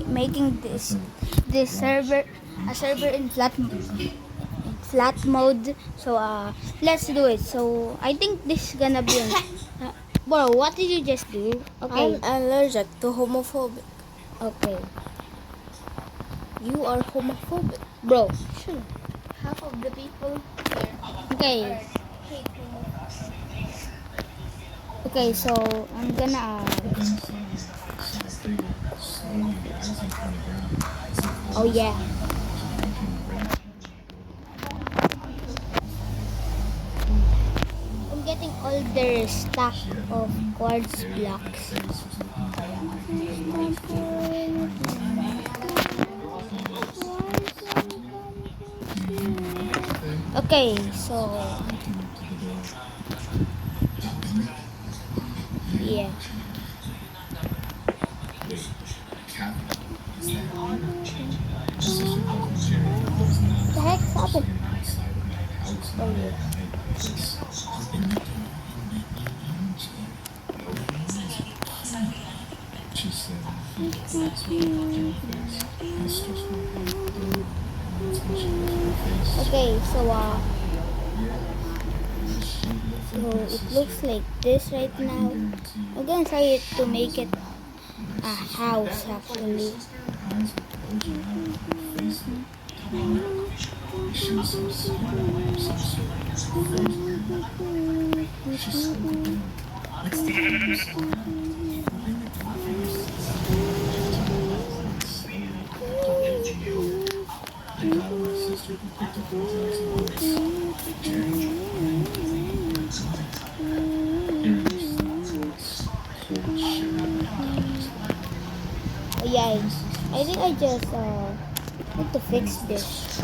making this server a server in flat mode. So let's do it. So I think this is gonna be bro, what did you just do? Okay. I'm allergic to homophobic. Okay. You are homophobic. Bro. Sure. Half of the people here Okay. hate homophobic. Okay, so I'm gonna oh yeah. I'm getting all their stack of quartz blocks. Okay, so yeah. What the heck's happened? Oh yeah. Okay, so it looks like this right now. I'm gonna try to make it a house actually. Oh yeah, I think I just need to fix this.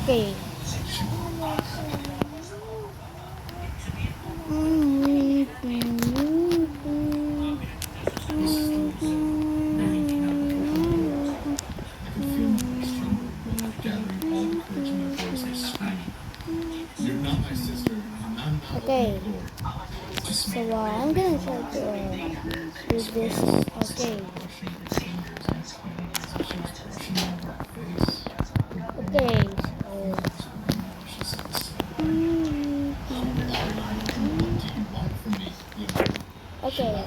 Okay. Okay. So I'm gonna try to do this. Okay. Okay. Okay.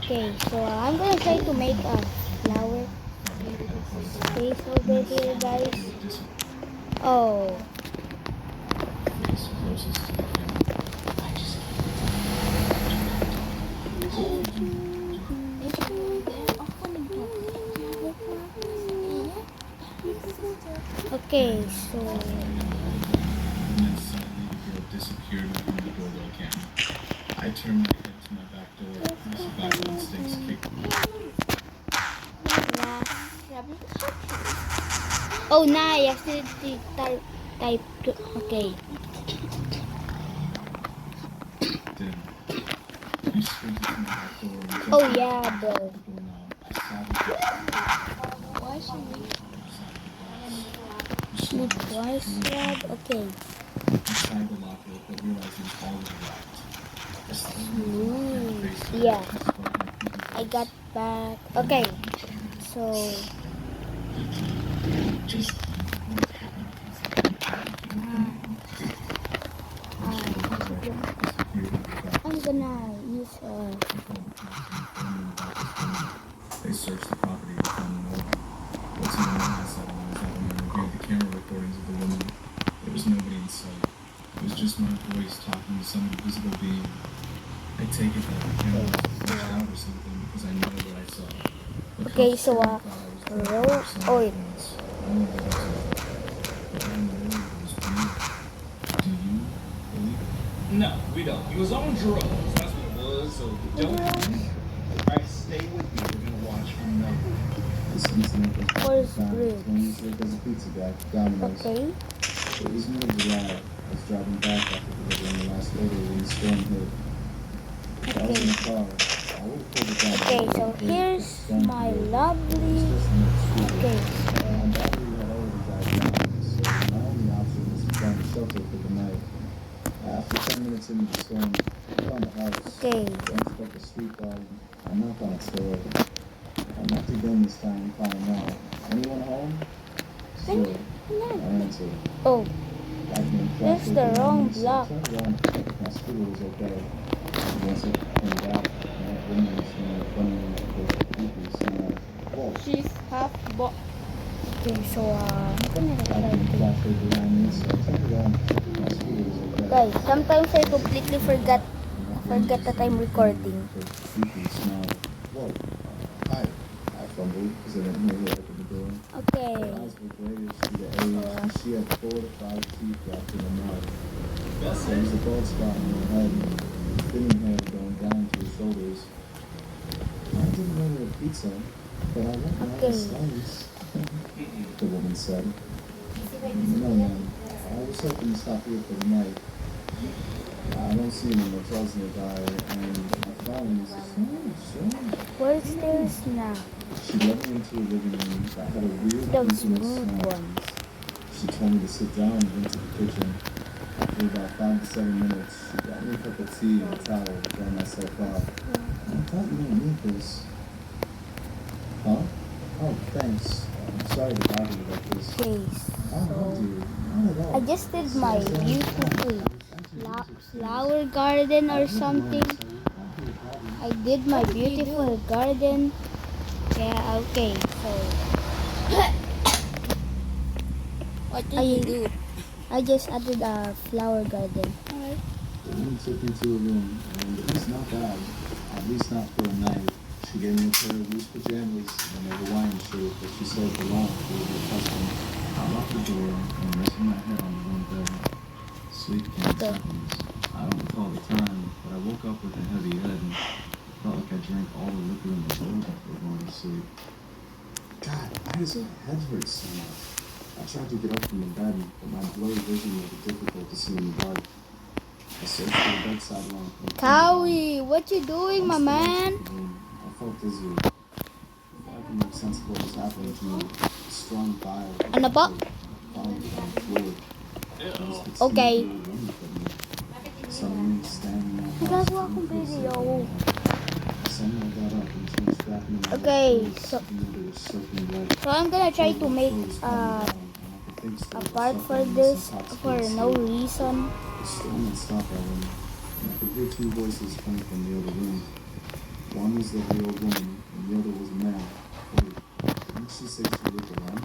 Okay. So I'm gonna try to make a flower space over here, guys. Oh. Okay, so I turn my head to my back door and survival instincts kick in. oh nice, accidentally type to, okay. Then you sprinted to my back door and jumped Oh in yeah, the bro. doorknob. I savagely Why should we? Smooth twice, slab. Okay. tried to lock it, but realized it was already locked. I Smooth. Yeah. I got back. Okay. So just I'm gonna use they searched the property to find the woman. What's even more unsettling is that when I reviewed the camera recordings of the woman, there was nobody in sight. It was just my voice talking to some invisible being. I take it that the camera was pushed out or something because I know what I saw. The okay, cops so thought I was roll drunk or something oil. once. I only know but I know it was real. Do you believe it? No, we don't. He was on drugs. That's what it was. So don't. Alright, stay with me. We're gonna watch from now. This incident was back Where's in Bruce? 20 years ago as a pizza guy for Domino's. Okay. It was middle of July. I was driving back after delivering the last order when the storm hit. If I was in the car, I would have pulled it down. Okay, so here's my minutes into the storm, I found a house. Okay. Glanced up the street dog. I knocked on its door. I knocked again this time, calling out, "Anyone home?" Still, no answer. Oh, Lightning that's flashed the over wrong me, so I block. turned around to check if my scooter was okay. Once it came back, that woman was in front of me with a creepy smile. Whoa. She's half bo- okay. So, ano na Lightning natin? flashed over behind me, so I turned around to check if my scooter was okay. Guys, sometimes I completely forget that I'm recording. Creepy smile. Whoa. Hi. I fumbled because I didn't know who opened the door. Okay. Her eyes were grayish through the age, and she had 4 to 5 teeth wrapped in her mouth. There was a bald spot on her head, and thinning hair going down to her shoulders. I didn't order a pizza, but I want my Okay. slice, the woman said. No, ma'am. I was hoping to stop here for the night. I don't see any motels nearby, and my phone is Where's this now? She led me into a living room that had a weird Those intimate smooth smell. ones. She told me to sit down and went to the kitchen. After about 5 to 7 minutes, she got me a cup of tea and a towel to dry myself off. I thought you didn't need this. Huh? Oh, thanks. I'm sorry to bother you like this. Okay, Oh, no, so dear. Not at all. I just did my beautiful flower garden or something. I did my beautiful garden. Yeah, okay. So What did I- you do? I just added a flower garden. The woman took me to a room, and it was not bad. At least not for a night. She gave me a pair of loose pajamas and a Hawaiian shirt that she said belonged to her husband. I locked the door and rested my head on the warm bed. Sleep came in seconds. I don't recall the time, but I woke up with a heavy head and felt like I drank all the liquor in the world before going to sleep. God, why does my head hurt so much? I tried to get up from the bed, but my blurry vision made it difficult to see in the dark. I searched for the bedside lamp. and Cowie, what you doing, my man? I felt dizzy. Before I could make sense of what was happening to me, a strong bile Ano po? found on the floor. Okay. Suddenly, standing in my house, Gagawa akong video. someone got up and changed back into my Okay, clothes, so- even though they were soaking wet. So I'm gonna try to make a part for this for no reason. The storm had stopped by then, and I could hear 2 voices coming from the other room. One was the old woman, and the other was a man. Wait, didn't she say she lived alone?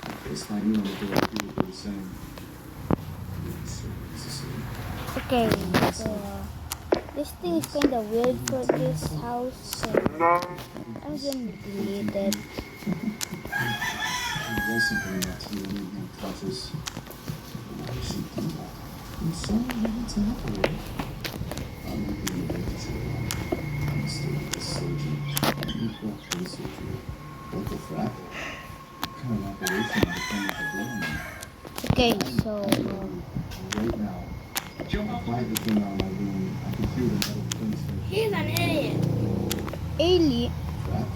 I placed my ear on the door to hear what they were saying. Okay, so this thing is kinda weird for this house. So I'm gonna delete it. There was something that she made me conscious. Why did she do that? I'm sorry I didn't tell her. I'm not being able to say that. I'm a student, a surgeon. I'm a researcher. What the frack? What kind of operation are you planning to do on me? Okay, so Right now, I quiet the thing out of my room. I can hear the metal pins that He's an idiot. alien. frack.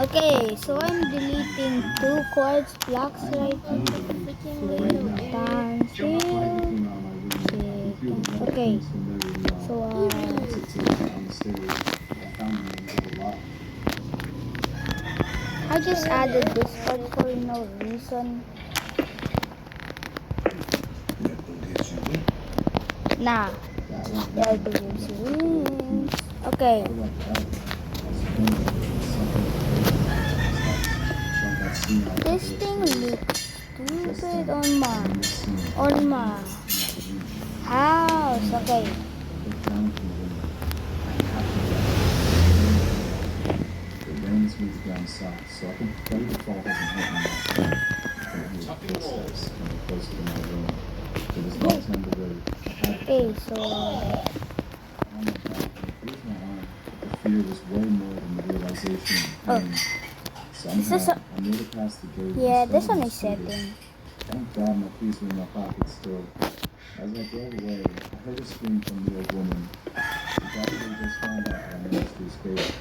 Okay, so I'm deleting 2 quartz blocks right here. Right now. Times Quiet the here. thing out of my room. I can hear the metal Okay. pins from where we are. So Tiptoeing down the stairs, I found them in the lock. I just added this part for no reason. Nah, That one. there goes rings. Okay, this thing looks stupid on my house. Okay, The rains moved down south, so I can pray the fall doesn't hit me. I can hear footsteps coming closer to my room. There was no time to wait. I had to okay, so on my back and bruised my arm, but the fear was way more than the realization of pain. this is Somehow, I made it past the gate. yeah, and this started one to is see it. setting. Thank God my keys were in my pocket still. As I drove away, I heard a scream from the old woman. She probably just found out I managed to escape.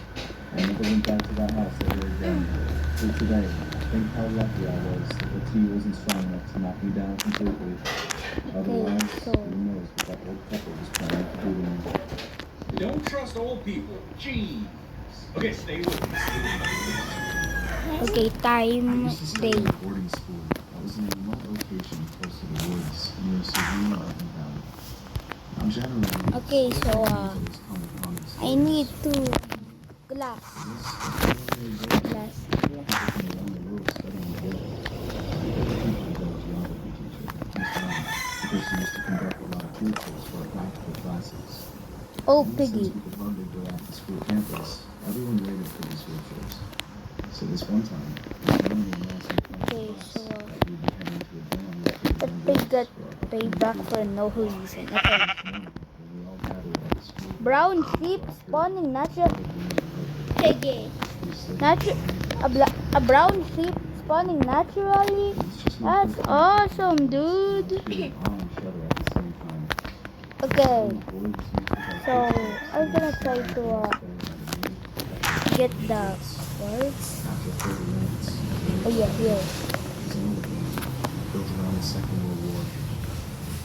I never went back to that house ever again. Till today, think how lucky I was that the tea wasn't strong enough to knock me down completely. Otherwise, so- who knows what that old couple was planning to do to me. Don't trust old people. Jeez. Okay, stay with me. Okay, I time used to study day. in a boarding school. I was in a remote location close to the woods near Savannah, Mountain Valley. Now, generally, Okay, so, always come upon this I need to glass. Glass. Because she used to conduct a lot of field trips for our practical classes. Oh, And piggy. since we could hardly go off the school campus, everyone waited for these field trips. So this one time, we finally announced in front of Okay, class so, that we'd be heading to a dam located the in the pig woods got for our paid upcoming back field for trip. no reason. Okay. This morning, when we all gathered at the school Brown grounds, sheep we started spawning natural. doing Piggy. the slid Natu- a brown sheep spawning naturally. It's just my That's first time awesome, and dude. I was feeling awe and shudder at the same time. Okay, All the boys used to have so pictures I'm gonna and try snack to and stuff like that. get the words. After 30 minutes, Oh yeah, here. was over. Built around the Second World War.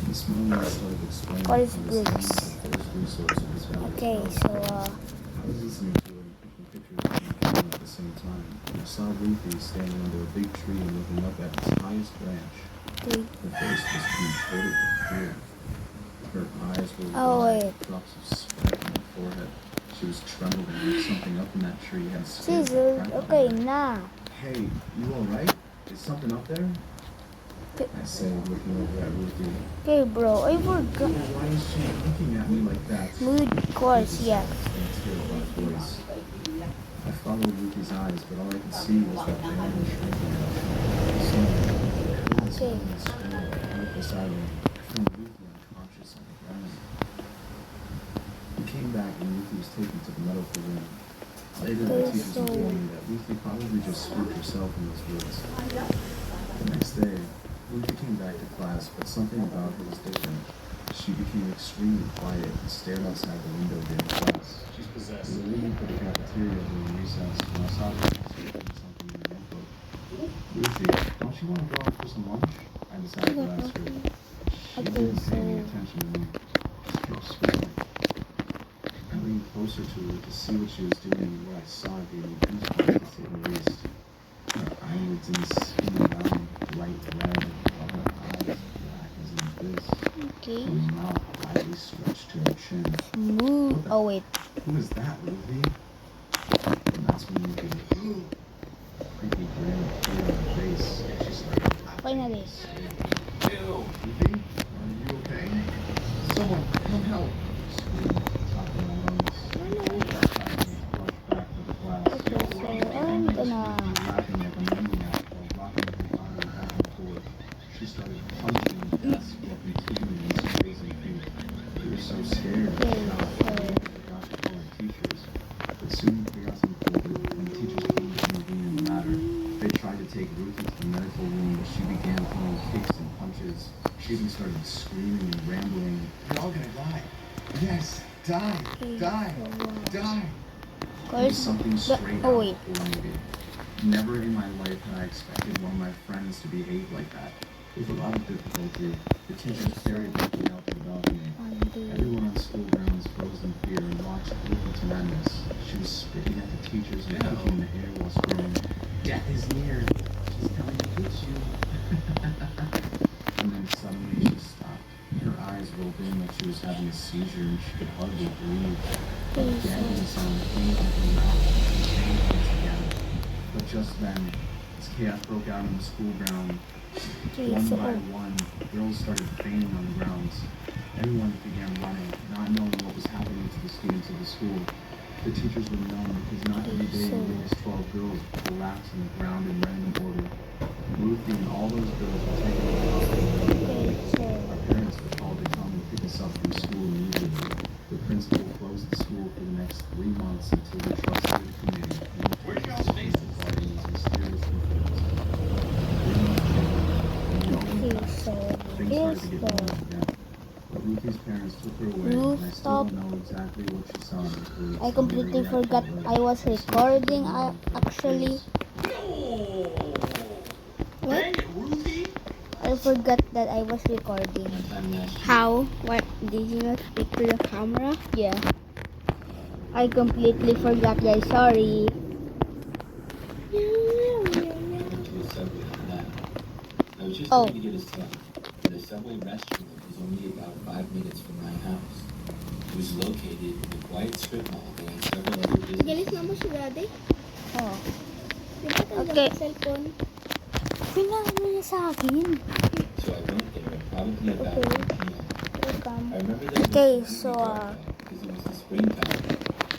This moment I started explaining What is how this bricks? is the first resource of this valley. Okay, so I was listening to it and taking pictures of my camera at the same time. I saw Ruthie standing under a big tree and looking up at its highest branch. three. Her face was contorted with fear. Her eyes were Oh, wide, wait. drops of sweat on her forehead. She was trembling like something up in that tree had scared the Scissors. crap out of Okay, her. now. Hey, you alright? Is something up there? I said, looking over at Ruthie. Okay, bro. I forgot. Why is she looking at me like that? Mood course, yeah. In a terrified voice. I followed Ruthie's eyes, but all I could see was that man shrinking. Okay. Beside me, I found Ruthie unconscious on the ground. We came back and Ruthie was taken to the medical room. Later, the Okay, teachers so- informed me that Ruthie probably just spooked herself in those woods. The next day, Ruthie came back to class, but something about her was different. She became extremely quiet and stared outside the window during class. She's We possessed. were leaving for the cafeteria during recess when I saw her reading something in her notebook. Ruthie, don't you want to go out for some lunch? I decided to ask her. She Okay, didn't pay any so- attention to me. Just kept speaking. I leaned closer to her to see what she was doing, and what I saw gave me goosebumps to say the least. Her eyelids didn't spin around bright red, while her eyes black as an abyss. Okay. Her mouth widely stretched to her chin. Smooth. Oh wait. Who is that, Ruthie? And that's when you could creepy grin appeared on her face, and she started laughing. Finally. Ew. Ruthie, are you okay? Someone, come help! Screamed, top of my lungs. Rushed back to the class. Okay, so I'm gonna. Laughing like a maniac while rocking her body back and forth. She started punching the desk while continuing this crazy feat. We were so scared and Okay, shocked so- that we forgot to call our teachers. But soon we got some folded, and the teachers came to intervene in the matter. They tried to take Ruthie to the medical room, but she began throwing kicks and punches. She even started screaming and rambling. You're all gonna die. Yes, die, die, die. It was Course. something But, straight oh out wait. of the movie. Never in my life had I expected one of my friends to behave like that. With a lot of difficulty, the teachers carried Ruthie out to the balcony. One, two. Everyone on school grounds froze in fear and watched Ruthie's madness. She was spitting at the teachers and kicking in the air while screaming, "Death is near. She's coming to get you." And then suddenly she stopped. Her eyes rolled in like she was having a seizure and she could hardly breathe. Okay, Gagging so. sound came from her mouth and changed once again. But just then, as chaos broke out on the school ground, Okay, one so. by one, girls started fainting on the grounds. Everyone began running, not knowing what was happening to the students of the school. The teachers were numb because not every day So- we witnessed 12 girls collapse on the ground in random order. Ruthie and all those girls were taken to the hospital. Okay, so. Our parents were called to come and pick us up from school immediately. The principal closed the school for the next 3 months until the trustee committee Where'd y'all stay? regarding these mysterious incidents. 3 months later, when we all went Okay, back, so. things Here's started to get the. normal again. But Ruthie's parents took her away, and I still Rooftop. don't know exactly what she saw in those woods. I completely forgot I was recording actually. No. What? Dang it, Ruthie! I forgot that I was recording. One time last year, How? What? Did you not speak to the camera? Yeah. I completely forgot, guys. Sorry. I went to a Subway the other night. I was just Oh. going to get a sub. The Subway restaurant is only about 5 minutes from my house. It was located in a quiet strip mall that had several other Galis businesses. na mo si daddy? Oh. Di ba tayo Okay. cellphone? Pinalo niya sa akin. So I went there probably about Okay. 1 p.m. Welcome. I remember that it was Okay, completely so, dark because it was the springtime,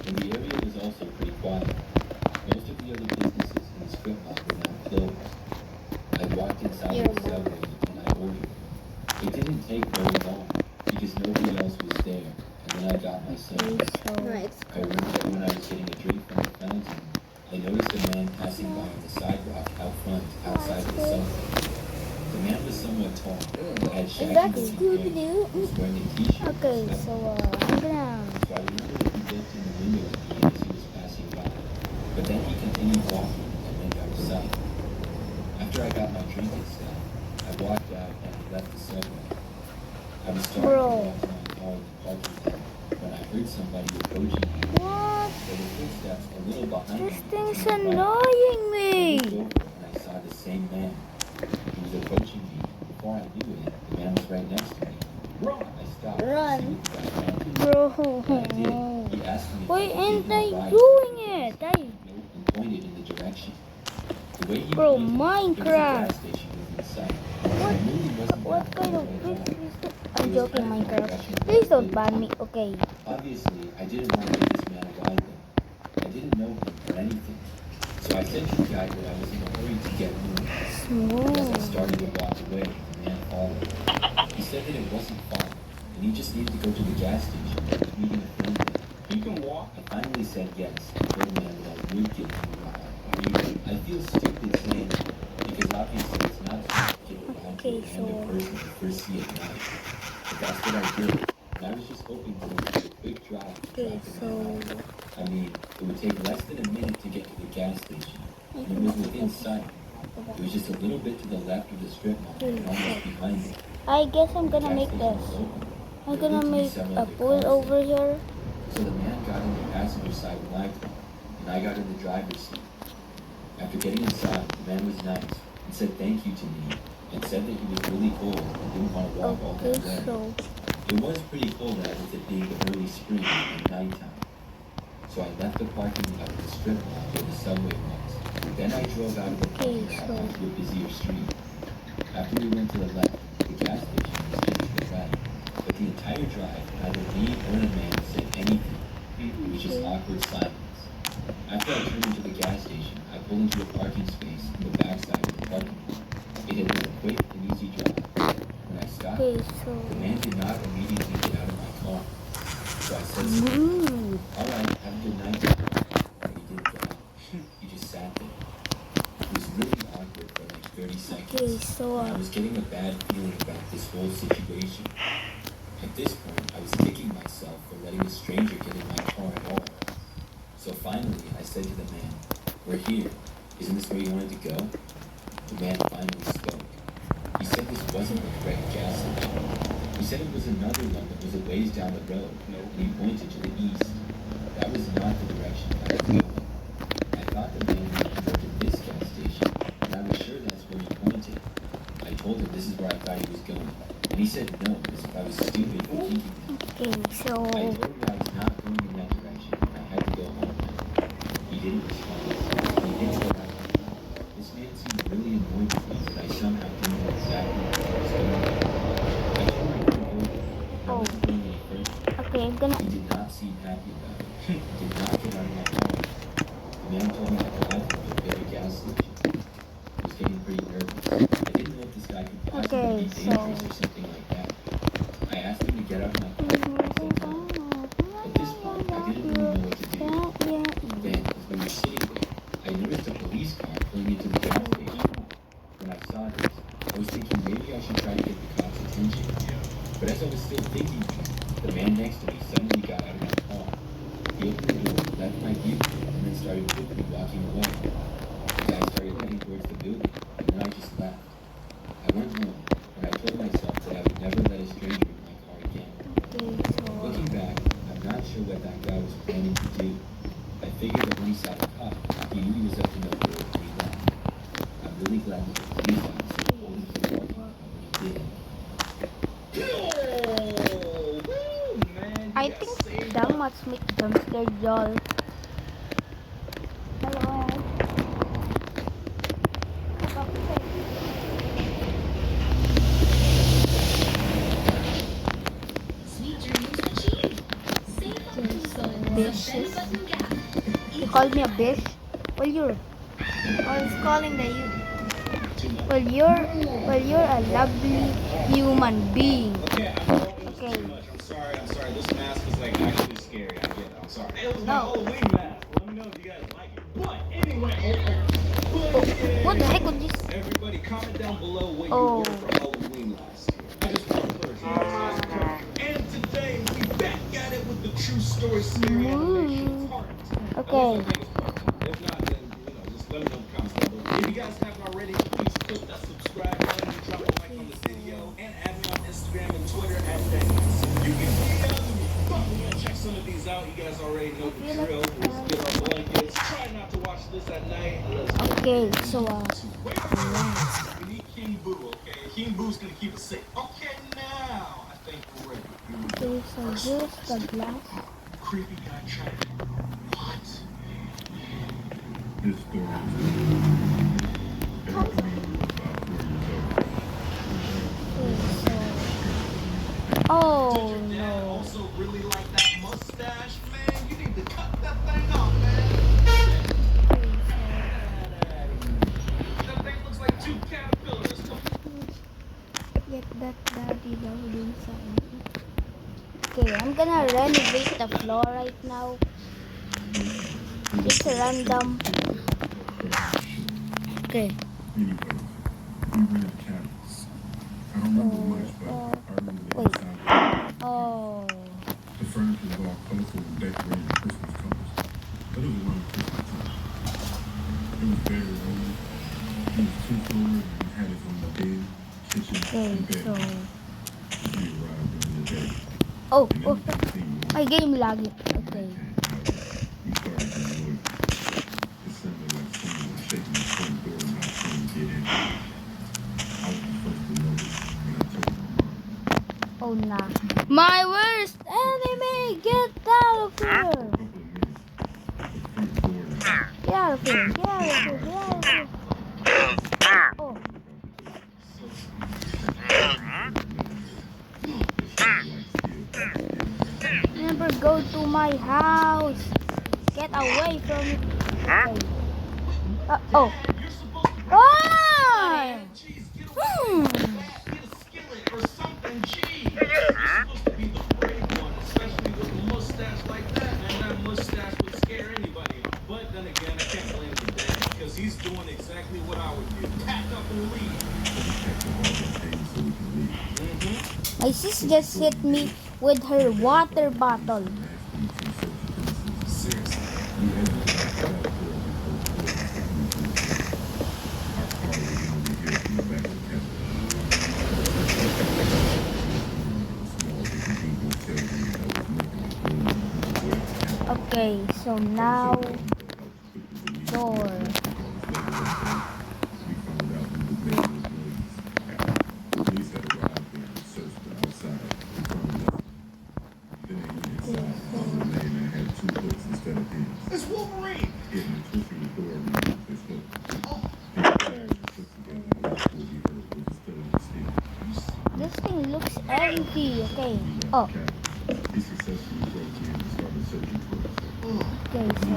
and the area was also pretty quiet. Most of the other businesses in the strip mall were now closed. I walked inside Your the Subway and I ordered. It didn't take very long because nobody else was there, and then I got my sandwich. So, No, it's I remember that when I was getting a drink from the fountain, I noticed a man passing by on the sidewalk out front outside the Subway. The man was somewhat tall, had shaggy That's golden hair, Scooby-Doo. was wearing a t-shirt. okay, and so, sweatpants. I'm gonna... So I remember that he looked in the window at me as he was passing by. But then he continued walking and went out of sight. After I got my drink and stuff, I walked out and left the Subway. I was starting Bro. to walk to my car in the parking lot when I heard somebody approaching me. What? There were footsteps a little behind This me. thing's to my right. annoying I me. looked over and I saw the same man. He was approaching me. Before I knew it, the man was right next to me. Run! I stopped. Run. To see what the guy wanted. Bro. When I did, he asked me if Why I could ain't give him a I ride. doing it? And pointed in the direction. The way he Bro, pointed, Minecraft. there was a gas station within sight. I knew he wasn't What that kind far of away fish from me. is that? I'm joking, Minecraft. Please don't ban me, okay? Obviously, I didn't want to give this man a ride though. I didn't know him or anything. So I said to the guy that I was in a hurry to get home. As I Smooth. started to walk away, the man followed. He said that it wasn't far, and he just needed to go to the gas station. He was meeting a friend there. You can walk. I finally said yes, and told the man that I would give him a ride. I feel stupid saying that, because obviously it's not safe to give a ride to Okay, a random so- person you first see at night. But that's what I did, and I was just hoping for a quick drive to Okay, drive the so... man out. I mean, it would take less than a minute to get to the gas station, and it was within sight. It was just a little bit to the left of the strip mall, and almost behind it. I guess I'm gonna The make gas station this. was open. I'm There gonna looked to be make several a other pool cars over there. here. So the man got in the passenger side when I came, and I got in the driver's seat. After getting inside, the man was nice and said thank you to me, and said that he was really cold and didn't want to walk all Okay, that way. so... It was pretty cold out with it being the early spring and nighttime. So I left the parking lot of the strip mall where the Subway was. Then I drove out of the parking Okay, lot so- onto a busier street. After we went to the left, the gas station was just to the right. But the entire drive, neither me or the man said anything. It was just awkward silence. After I turned into the gas station, I pulled into a parking space in the backside of the parking lot. It had been a quick and easy drive. When I stopped, Okay, the so... man did not immediately get out of my car. So I said something. Mm. All right, have a good night. But he didn't get out. He just sat there. It was really awkward for like 30 seconds. Okay, so... I was getting a bad feeling about this whole situation. At this point, I was kicking myself for letting a stranger get in my car at all. So finally, I said to the man, "We're here. Isn't this where you wanted to go?" The man finally spoke. He said this wasn't the correct gas station. He said it was another one that was a ways down the road, and he pointed to the east. That was not the direction I was going. I thought the man meant to go to this gas station, and I was sure that's where he pointed. I told him this is where I thought he was going, and he said no, as if I was stupid for thinking that. Okay, so... I told him that I was not going in that direction, and I had to go home now. He didn't respond. He didn't go back. This man seemed really annoyed with me that I somehow didn't know exactly where I was going. I told him I couldn't go there. I wasn't going any further. Okay, I'm gonna... He did not seem happy about it. He did not get out of my car. The man told me to drive him to a better gas station. I was getting pretty nervous. I didn't know if this guy could possibly Okay, be so- dangerous or something like that. I asked him to get out of my car. He said no. At this point, I didn't really know what to do. Then, as we were sitting there, I noticed a police car pulling into the gas station. When I saw this, I was thinking maybe I should try to get the cops' attention. But as I was still thinking this, the man next to me suddenly got out of my car. He opened the door, left my vehicle, and then started quickly walking away. The guy started heading towards the building, and then I just left. glad that the police officer pulled into the parking lot when he did. Oh, woo, man, I you got think saved that up. much make jump scared y'all. Hello. Bitches. You called me a bitch? Well, you're. I was calling the you. Well, you're a lovely human being. Okay, I know it was Okay. too much. I'm sorry. This mask is like actually scary. I get it. I'm sorry. It was my No. Halloween mask. Let me know if you guys like it. But anyway, What the heck was this? everybody, comment down below what Oh. you wore for Halloween last year. I just want to clarify. And today we back at it with the true story scary animation part. Okay. If not, then just let me know in the comments down below. If you guys haven't already, please click that subscribe button, drop a like on the video, and add me on Instagram and Twitter at Dennis. You can DM me. Follow me and check some of these out. You guys already know the drill. Let's get our blankets. Try not to watch this at night. Let's go. Okay, so Wait, we need King Boo, okay? King Boo's gonna keep us safe. Okay, now I think we're ready. okay, so here's the glass. Creepy guy trapped. What? This story is about 4 years old. Oh Did your dad no. also really like that mustache, man? You need to cut that thing off, man. That thing looks like two caterpillars. Get that daddy loading something. Okay, I'm gonna renovate the floor right now. It's random. Okay. Anyways, we rented cabins. I don't remember much, but I remember the Wait. inside. Oh. The furniture was all colorful and decorated in Christmas colors. But it was around Christmas time. It was very old. It was 2 floors and it had its own bed, kitchen, Okay, and bed. so. We arrived during the day. Oh, And oh, everything seemed my game lagi. normal. Okay. We started to noise. It sounded like someone was shaking the front door and not trying to get in. I was the first to notice when I told my mom. Oh nah. My worst enemy! Get out of here! A couple of minutes, the front door locked. Get out of here! Get out of here! Get out of here! Oh. Never go to my house. Get away from me. Okay. Oh. You're supposed to Oh! Jeez, get away Hmm. from that. Get a skillet or something. Jeez. You're supposed to be the brave one, especially with a mustache like that. And that mustache would scare anybody. But then again, I can't blame the dad because he's doing exactly what I would do. Pack up and leave. My sis just hit me with her water bottle. Seriously. Okay, so now door. It's Wolverine. This thing looks empty. Okay. Oh. He successfully broke in and started searching for us. Okay, so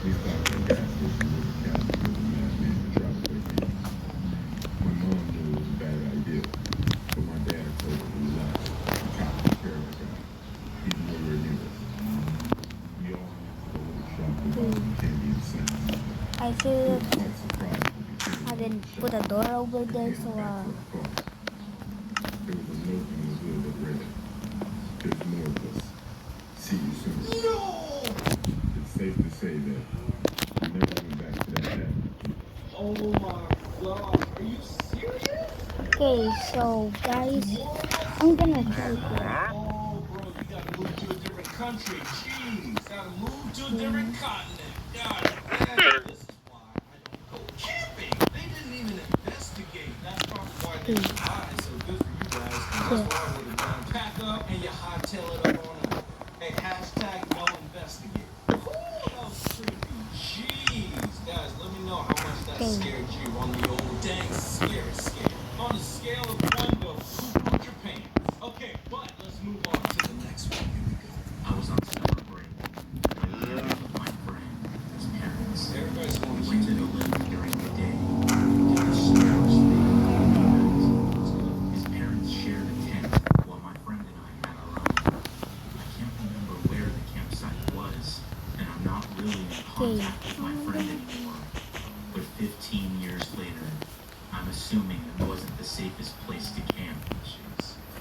We stopped at a gas station with a cabin with a madman to try to break in. My mom knew it was a bad idea, but my dad told her to relax. The cop took care of the guy. He's nowhere near us. We all went to the little shop to buy some candy and snacks. I We feel were quite surprised to be sitting I didn't put a door over there, so back to our car. There was a note on the hood that read, "There's more of us. See you soon." It's safe to say that we never went back to that cabin. Oh my god. Are you serious? okay, so guys, I'm gonna try to. Oh, bro, you gotta move to a different country. Jeez, gotta move to a different continent. God damn, this is why I don't go camping. They didn't even investigate. That's probably why they didn't die. So good for you guys. 'Cause that's what I would have done. Pack up and you hightail it up on a hashtag no investigate. Ooh, that was creepy. Jeez, guys, let me know how much that scared you on the old dang scary scale. On a scale of 1 to poop your pants. Okay, but let's move on to the next one. Here we go. I was on summer break when living with my friend and his parents. Everybody's We going went to to the lake during the day. Did the strangest thing at night. His parents shared a tent while my friend and I had our own. I can't remember where the campsite was, and I'm not really in contact with my friend anymore. But 15 years later, I'm assuming it wasn't the safest place to camp.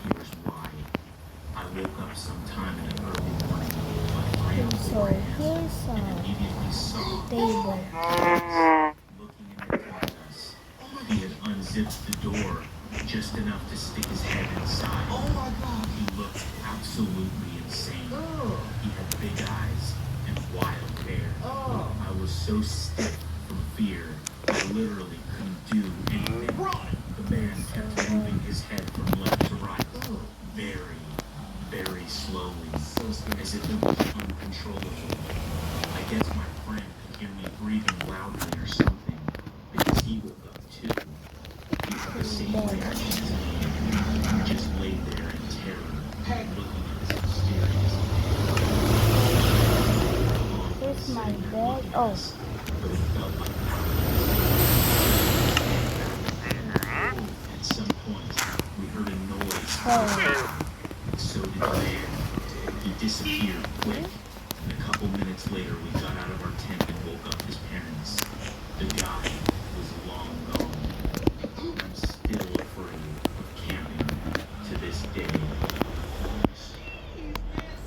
Here's why. I woke up sometime in the early morning by 3 or 4 a.m. Here's and a immediately saw table. looking in at us. He had unzipped the door just enough to stick his head inside. Oh my god. He looked absolutely insane. He had big eyes and wild hair. I was so stiff from fear, I literally couldn't do anything. The man kept moving his head from left to right, very, very slowly, as if it was uncontrollable. I guess my friend could hear me breathing loudly or something, because he woke up too. He had the same reaction as me. He just lay there in terror, looking at us mysterious. Here's my bed. Oh, But it felt like at some point, we heard a noise. So did the man. He disappeared quick. And a couple minutes later, we got out of our tent and woke up his parents. The guy was long gone. I'm still afraid of camping to this day.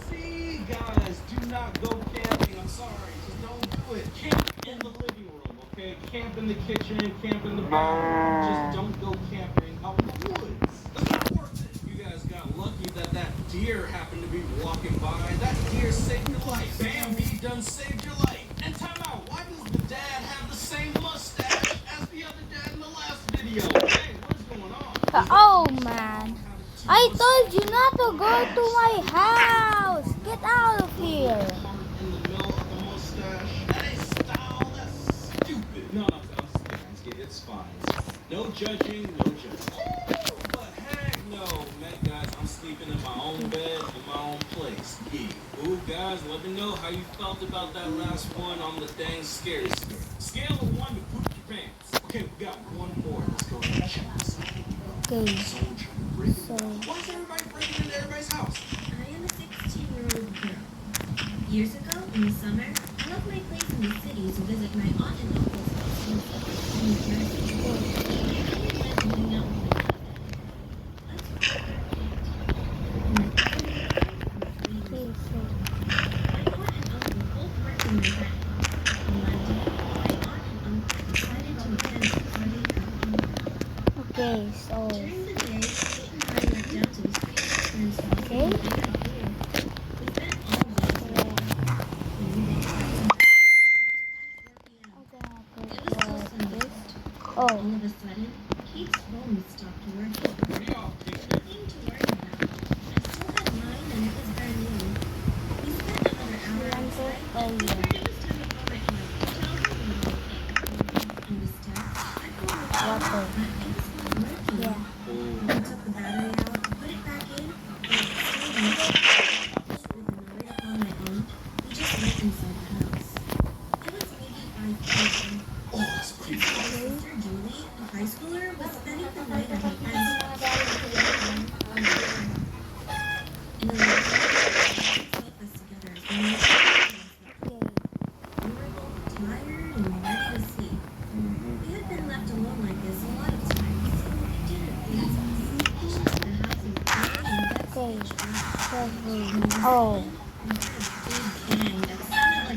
See, guys, do not go camping. I'm sorry, just don't do it. Camp in the living room, okay? Camp in the kitchen, camp in the bathroom. Just don't go camping out in the woods. It's not worth it. You guys got lucky that that deer happened to be walking by. That deer saved your life. Bambi done saved your life. And time out, why does the dad have the same mustache as the other dad in the last video? Hey, what's going on? oh man. I told you not to go to my house. Get out of here. In the middle of the mustache. That ain't style. That's stupid. No, I'm just kidding. It's fine. No judging, no judging. But heck no, man, guys, I'm sleeping in my own bed, in my own place. Yeah. Ooh, guys, let me know how you felt about that last one on the dang scary scale. Scale of 1 to poop your pants. Okay, we got one more. Let's go ahead and check this out. Okay, Soldier breathing. so Why is everybody breaking into everybody's house? I am a 16-year-old girl. Years ago, in the summer, I left my place in the city to visit my aunt and uncle's house in New Jersey. I ended up moving out with my cousin. Let's go. My cousin and I were 3 okay, years so My aunt and uncle both worked in Manhattan. On Monday, my aunt and uncle decided to attend a party at home. okay, so During the day, Kate and I went down to his friend's house Okay. and hung out there. We spent all day together. When we woke up tonight, it was around 4 p.m. It was still sunny out. All oh, of a sudden, Kate's phone stopped working. What are y'all thinking? Nothing to worry about. I still had mine and it was brand new. We spent another hour outside and figured it was time to call my aunt to tell her we were okay. In this text, I called her phone, but it was not working. yeah. I took the battery out, put it back in, but it still didn't. With the noise upon my aunt, we just went inside the house. It was maybe 5 p.m. Oh, that's creepy. My sister Julie, a high schooler, was spending the night at her friend's house. In the living room, both of us together as one slept. We were both tired and ready to sleep. We had been left alone like this a lot of times, so it didn't please us. The house was empty and Okay, pitch black. so oh, We heard a big bang that sounded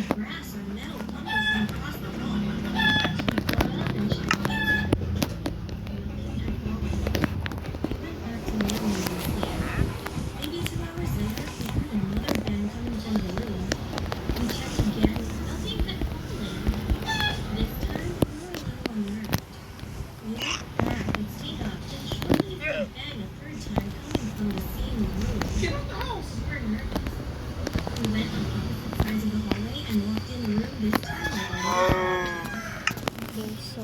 We went on opposite sides of the hallway and walked in the room this time like a little Okay, so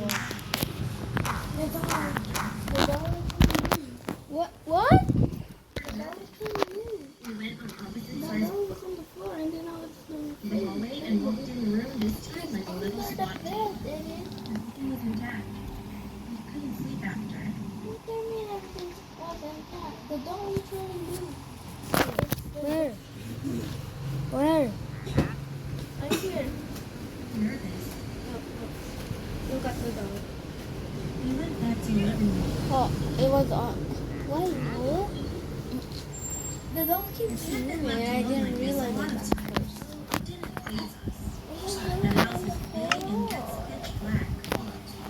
what? We went on opposite sides of the hallway and walked in the room this time like a little SWAT team. Everything was intact. We couldn't sleep after. Where? Where? Nervous. Look at the dog. We went back to the living room. Oh, it was on. Why? No? The dog keeps moving. I didn't realize it at first. It didn't please us. The house is big and gets pitch black.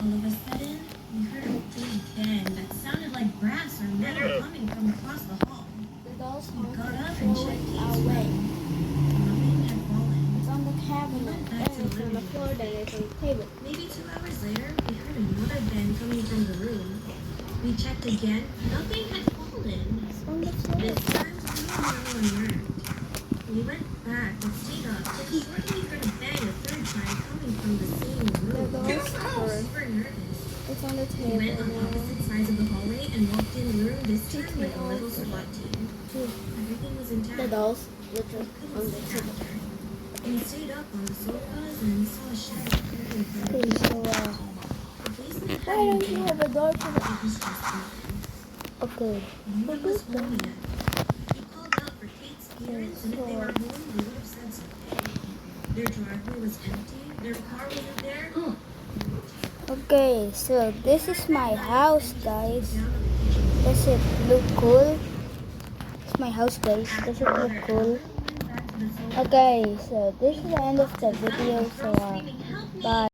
All of a sudden, we heard a big bang that sounded like brass or metal coming from across the hall. The dog's We got up and checked each way. Nothing had fallen. It's on the cabinet. Back And to it's the on the living floor, then it's on the table. Maybe 2 hours later, we heard another bang coming from the room. We checked again. Nothing had fallen. It's on the floor. This time, we unnerved. We went back and stayed up. Then shortly we heard a bang a third time coming from the same The room. dog's We fur. were nervous. It's on the We went table on now. opposite sides of the hallway and walked in the room this time like a little SWAT team. Everything was intact. The dolls were just on Couldn't the sleep table. after. We stayed up on the sofas and saw a shadow moving in front of Okay, us. so The basement Why had don't you have a door to the... it was just open. okay. No one was home yet. We called out for Kate's parents, and if they were home, they would have said something. Their driveway was empty. Their car wasn't there. Okay, so this is my house, guys. Down on the kitchen. Does it look cool? It's my house, guys. Does it look cool? Went back to the sofa. Okay, so this is the end of the video. So, bye.